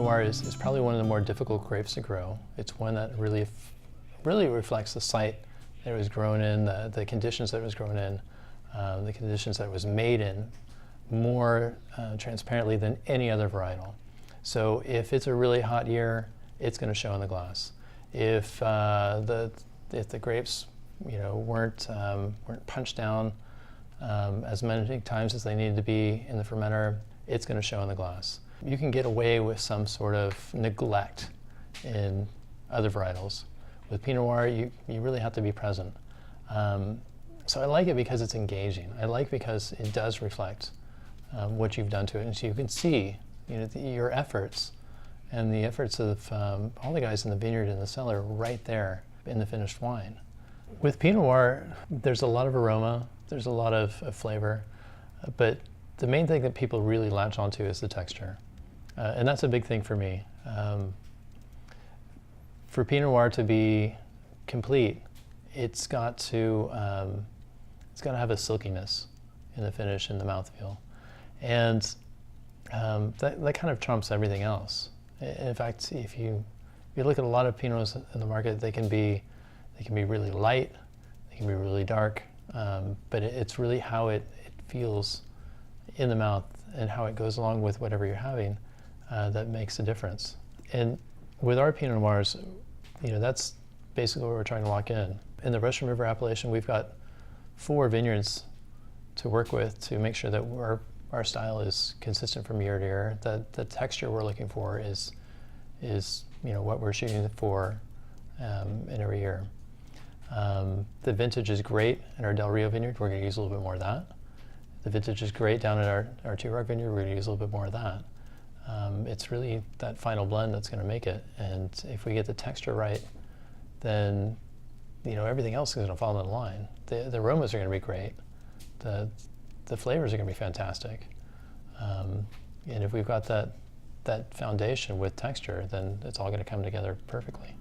Noir is probably one of the more difficult grapes to grow. It's one that really reflects the site that it was grown in, the conditions that it was grown in, the conditions that it was made in, more transparently than any other varietal. So if it's a really hot year, it's going to show in the glass. If the grapes, weren't punched down as many times as they needed to be in the fermenter, it's going to show in the glass. You can get away with some sort of neglect in other varietals. With Pinot Noir, you really have to be present. So I like it because it's engaging. I like because it does reflect what you've done to it, and so you can see, your efforts and the efforts of all the guys in the vineyard and the cellar right there in the finished wine. With Pinot Noir, there's a lot of aroma, there's a lot of flavor, but the main thing that people really latch onto is the texture, and that's a big thing for me. For Pinot Noir to be complete, it's got to have a silkiness in the finish and the mouthfeel, and that kind of trumps everything else. In fact, if you look at a lot of Pinots in the market, they can be really light, they can be really dark, but it's really how it feels in the mouth and how it goes along with whatever you're having that makes a difference. And with our Pinot Noirs, that's basically what we're trying to lock in. In the Russian River appellation, we've got 4 vineyards to work with to make sure that our style is consistent from year to year. That the texture we're looking for is what we're shooting for in every year. The vintage is great in our Del Rio vineyard. We're going to use a little bit more of that. The vintage is great down at our Two Rock vineyard. We're going to use a little bit more of that. It's really that final blend that's going to make it. And if we get the texture right, then everything else is going to fall in line. The aromas are going to be great. The flavors are going to be fantastic. And if we've got that foundation with texture, then it's all going to come together perfectly.